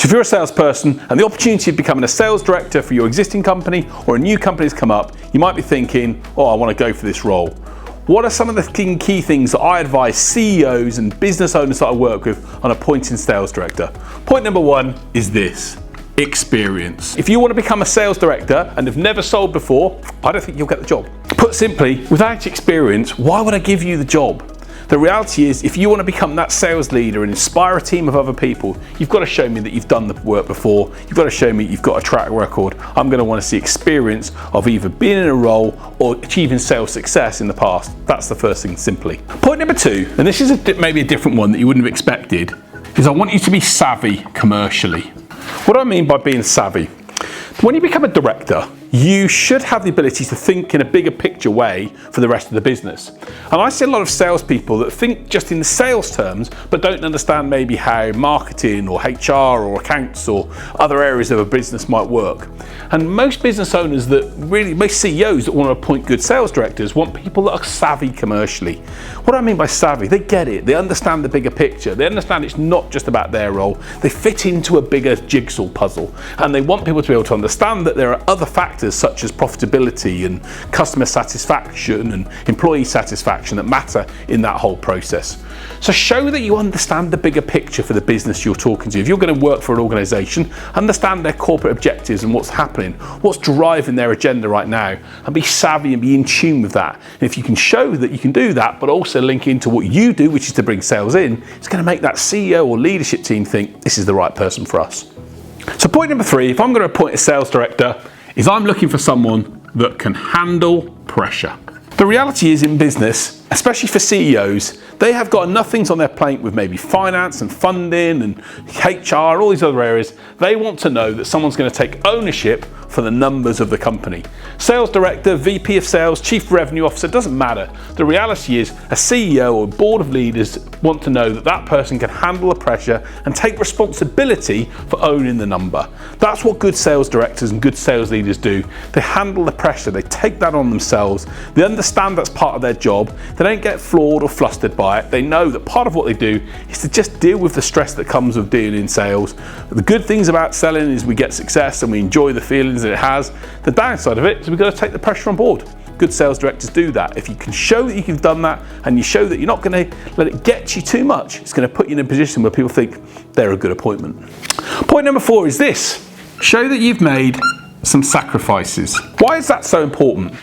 So if you're a salesperson and the opportunity of becoming a sales director for your existing company or a new company has come up, you might be thinking, oh, I want to go for this role. What are some of the key things that I advise CEOs and business owners that I work with on appointing sales director? Point number one is this: experience. If you want to become a sales director and have never sold before, I don't think you'll get the job. Put simply, without experience, why would I give you the job? The reality is, if you want to become that sales leader and inspire a team of other people, you've got to show me that you've done the work before. You've got to show me you've got a track record. I'm going to want to see experience of either being in a role or achieving sales success in the past. That's the first thing, simply. Point number two, and this is maybe a different one that you wouldn't have expected, is I want you to be savvy commercially. What do I mean by being savvy? When you become a director, you should have the ability to think in a bigger picture way for the rest of the business. And I see a lot of salespeople that think just in the sales terms, but don't understand maybe how marketing or HR or accounts or other areas of a business might work. And most business owners most CEOs that want to appoint good sales directors want people that are savvy commercially. What do I mean by savvy? They get it. They understand the bigger picture. They understand it's not just about their role. They fit into a bigger jigsaw puzzle. And they want people to be able to understand that there are other factors such as profitability and customer satisfaction and employee satisfaction that matter in that whole process. So show that you understand the bigger picture for the business you're talking to. If you're going to work for an organization, understand their corporate objectives and what's happening, what's driving their agenda right now, and be savvy and be in tune with that. And if you can show that you can do that, but also link into what you do, which is to bring sales in, it's going to make that CEO or leadership team think this is the right person for us. So point number three, if I'm going to appoint a sales director, is I'm looking for someone that can handle pressure. The reality is in business, especially for CEOs, they have got enough things on their plate with maybe finance and funding and HR, all these other areas. They want to know that someone's going to take ownership for the numbers of the company. Sales director, VP of sales, chief revenue officer, doesn't matter. The reality is a CEO or board of leaders want to know that that person can handle the pressure and take responsibility for owning the number. That's what good sales directors and good sales leaders do. They handle the pressure, they take that on themselves, they understand that's part of their job, they don't get floored or flustered by it. They know that part of what they do is to just deal with the stress that comes with dealing in sales. The good things about selling is we get success and we enjoy the feelings that it has. The downside of it is we've got to take the pressure on board. Good sales directors do that. If you can show that you've done that and you show that you're not going to let it get you too much, it's going to put you in a position where people think they're a good appointment. Point number four is this: show that you've made some sacrifices. Why is that so important?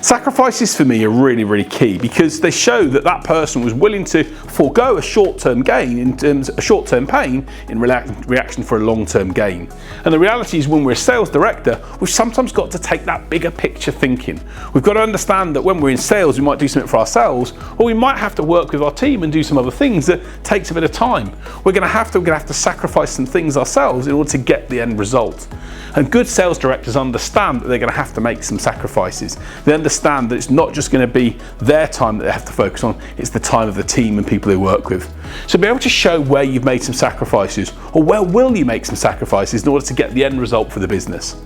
Sacrifices for me are really, really key because they show that that person was willing to forego a short-term gain in terms of a short-term pain in reaction for a long-term gain. And the reality is when we're a sales director, we've sometimes got to take that bigger picture thinking. We've got to understand that when we're in sales, we might do something for ourselves, or we might have to work with our team and do some other things that takes a bit of time. We're going to have to sacrifice some things ourselves in order to get the end result. And good sales directors understand that they're going to have to make some sacrifices. They understand that it's not just going to be their time that they have to focus on, it's the time of the team and people they work with. So be able to show where you've made some sacrifices, or where will you make some sacrifices in order to get the end result for the business.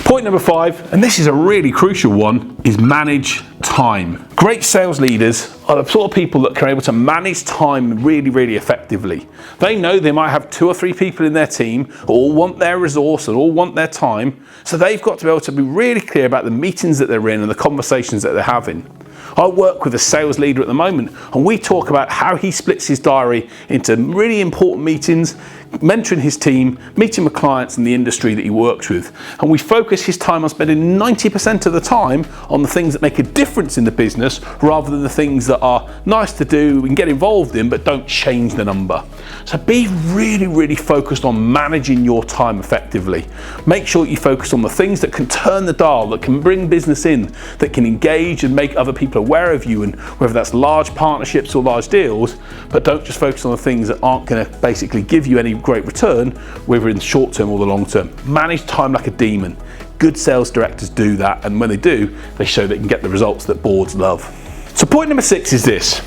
Point number five, and this is a really crucial one, is manage time. Great sales leaders are the sort of people that are able to manage time really, really effectively. They know they might have 2 or 3 people in their team who all want their resource and all want their time, so they've got to be able to be really clear about the meetings that they're in and the conversations that they're having. I work with a sales leader at the moment and we talk about how he splits his diary into really important meetings, mentoring his team, meeting with clients in the industry that he works with. And we focus his time on spending 90% of the time on the things that make a difference in the business rather than the things that are nice to do, we can get involved in, but don't change the number. So be really, really focused on managing your time effectively. Make sure you focus on the things that can turn the dial, that can bring business in, that can engage and make other people aware of you, and whether that's large partnerships or large deals, but don't just focus on the things that aren't going to basically give you any great return, whether in the short term or the long term. Manage time like a demon. Good sales directors do that, and when they do, they show they can get the results that boards love. So point number 6 is this: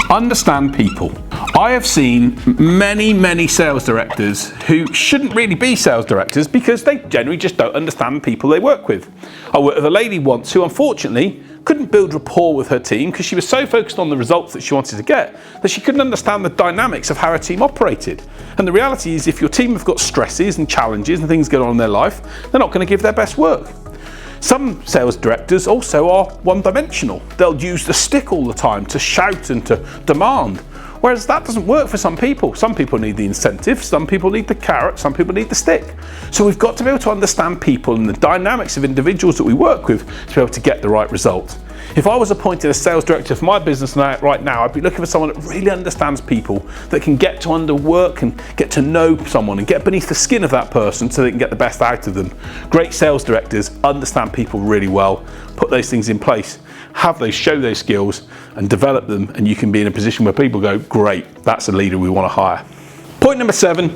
understand people. I have seen many sales directors who shouldn't really be sales directors because they generally just don't understand people they work with. I worked with a lady once who unfortunately couldn't build rapport with her team because she was so focused on the results that she wanted to get that she couldn't understand the dynamics of how her team operated. And the reality is, if your team have got stresses and challenges and things going on in their life, they're not going to give their best work. Some sales directors also are one-dimensional. They'll use the stick all the time to shout and to demand. Whereas that doesn't work for some people. Some people need the incentive, some people need the carrot, some people need the stick. So we've got to be able to understand people and the dynamics of individuals that we work with to be able to get the right result. If I was appointed a sales director for my business right now, I'd be looking for someone that really understands people, that can get to underwork and get to know someone and get beneath the skin of that person so they can get the best out of them. Great sales directors understand people really well, put those things in place, show those skills and develop them, and you can be in a position where people go, great, that's a leader we want to hire. Point number 7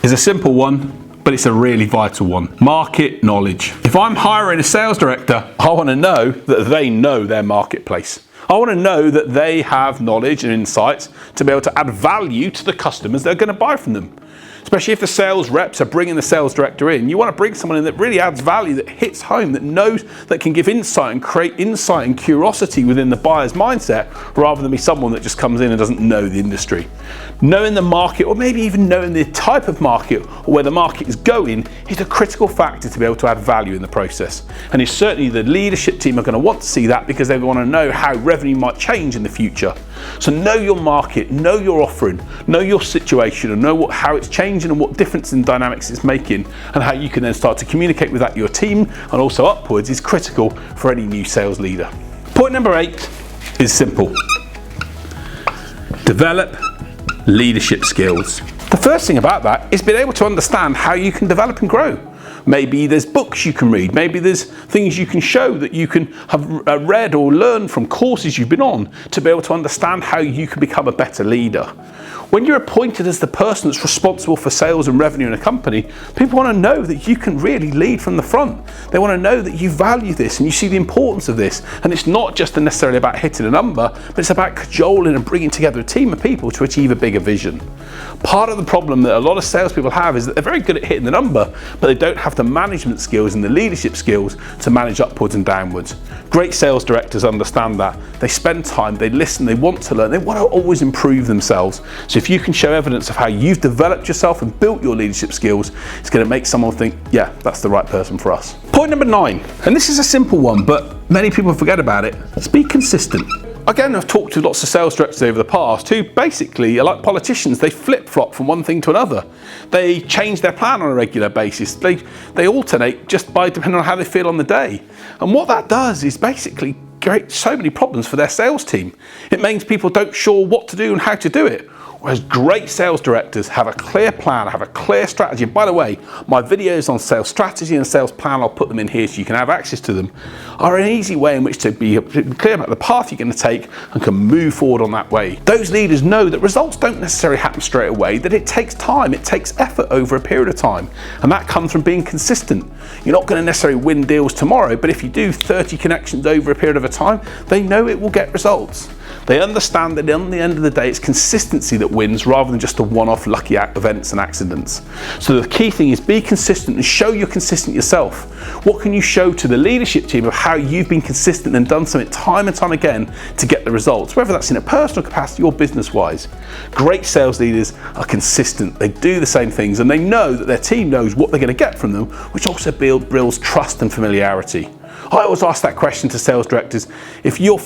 is a simple one, but it's a really vital one. Market knowledge. If I'm hiring a sales director, I want to know that they know their marketplace. I want to know that they have knowledge and insights to be able to add value to the customers that are going to buy from them. Especially if the sales reps are bringing the sales director in, you want to bring someone in that really adds value, that hits home, that knows, that can give insight and create insight and curiosity within the buyer's mindset, rather than be someone that just comes in and doesn't know the industry. Knowing the market, or maybe even knowing the type of market or where the market is going, is a critical factor to be able to add value in the process. And it's certainly the leadership team are going to want to see that, because they want to know how revenue might change in the future. So know your market, know your offering, know your situation, and know how it's changing and what difference in dynamics it's making, and how you can then start to communicate with that your team and also upwards is critical for any new sales leader. Point number 8 is simple. Develop leadership skills. The first thing about that is being able to understand how you can develop and grow. Maybe there's books you can read, maybe there's things you can show that you can have read or learned from courses you've been on to be able to understand how you can become a better leader. When you're appointed as the person that's responsible for sales and revenue in a company, people want to know that you can really lead from the front. They want to know that you value this and you see the importance of this. And it's not just necessarily about hitting a number, but it's about cajoling and bringing together a team of people to achieve a bigger vision. Part of the problem that a lot of salespeople have is that they're very good at hitting the number, but they don't have the management skills and the leadership skills to manage upwards and downwards. Great sales directors understand that. They spend time, they listen, they want to learn, they want to always improve themselves. So if you can show evidence of how you've developed yourself and built your leadership skills, it's going to make someone think, yeah, that's the right person for us. Point number 9, and this is a simple one, but many people forget about it. Let's be consistent. Again, I've talked to lots of sales directors over the past who basically are like politicians. They flip-flop from one thing to another. They change their plan on a regular basis. They alternate just by depending on how they feel on the day. And what that does is basically create so many problems for their sales team. It means people don't sure what to do and how to do it. Whereas great sales directors have a clear plan, have a clear strategy. And by the way, my videos on sales strategy and sales plan, I'll put them in here so you can have access to them, are an easy way in which to be clear about the path you're going to take and can move forward on that way. Those leaders know that results don't necessarily happen straight away, that it takes time, it takes effort over a period of time. And that comes from being consistent. You're not going to necessarily win deals tomorrow, but if you do 30 connections over a period of a time, they know it will get results. They understand that on the end of the day, it's consistency that wins rather than just the one-off lucky events and accidents. So the key thing is be consistent and show you're consistent yourself. What can you show to the leadership team of how you've been consistent and done something time and time again to get the results, whether that's in a personal capacity or business-wise? Great sales leaders are consistent. They do the same things and they know that their team knows what they're going to get from them, which also builds trust and familiarity. I always ask that question to sales directors. If you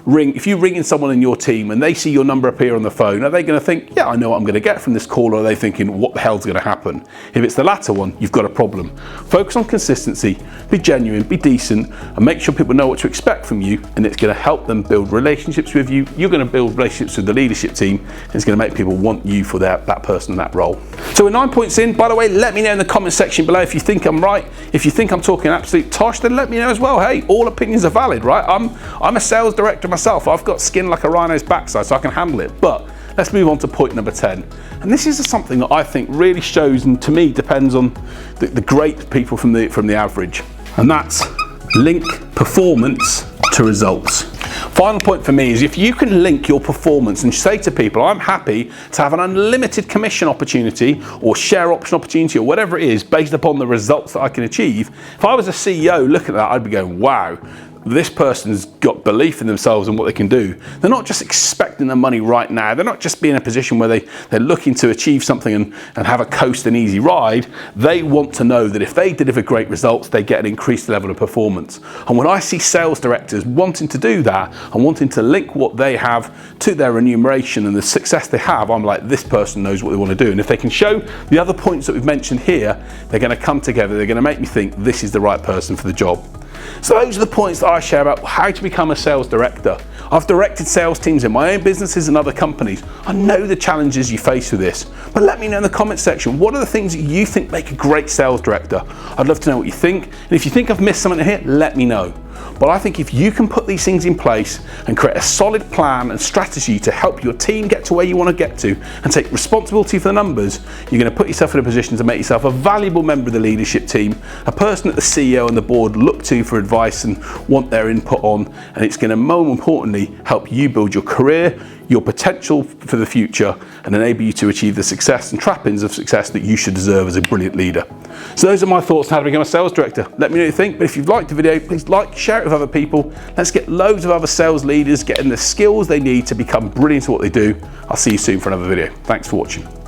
ring in someone in your team and they see your number appear on the phone, are they going to think, yeah, I know what I'm going to get from this call, or are they thinking, what the hell's going to happen? If it's the latter one, you've got a problem. Focus on consistency, be genuine, be decent, and make sure people know what to expect from you, and it's going to help them build relationships with you. You're going to build relationships with the leadership team, and it's going to make people want you for that person in that role. So we're 9 points in. By the way, let me know in the comment section below if you think I'm right. If you think I'm talking absolute tosh, then let me know as well. Hey, all opinions are valid, right? I'm a sales director myself. I've got skin like a rhino's backside, so I can handle it. But let's move on to point number 10. And this is something that I think really shows, and to me depends on the great people from the average. And that's link performance to results. Final point for me is if you can link your performance and say to people, I'm happy to have an unlimited commission opportunity or share option opportunity or whatever it is based upon the results that I can achieve. If I was a CEO looking at that, I'd be going, wow, this person's got belief in themselves and what they can do. They're not just expecting the money right now. They're not just being in a position where they're looking to achieve something and have a coast and easy ride. They want to know that if they deliver great results, they get an increased level of performance. And when I see sales directors wanting to do that and wanting to link what they have to their remuneration and the success they have, I'm like, this person knows what they want to do. And if they can show the other points that we've mentioned here, they're going to come together. They're going to make me think this is the right person for the job. So those are the points that I share about how to become a sales director. I've directed sales teams in my own businesses and other companies. I know the challenges you face with this, but let me know in the comment section, what are the things that you think make a great sales director? I'd love to know what you think. And if you think I've missed something here, let me know. But I think if you can put these things in place and create a solid plan and strategy to help your team get to where you want to get to and take responsibility for the numbers, you're going to put yourself in a position to make yourself a valuable member of the leadership team, a person that the CEO and the board look to for advice and want their input on, and it's going to, more importantly, help you build your career, your potential for the future, and enable you to achieve the success and trappings of success that you should deserve as a brilliant leader. So those are my thoughts on how to become a sales director. Let me know what you think, but if you've liked the video, please like, share it with other people. Let's get loads of other sales leaders getting the skills they need to become brilliant at what they do. I'll see you soon for another video. Thanks for watching.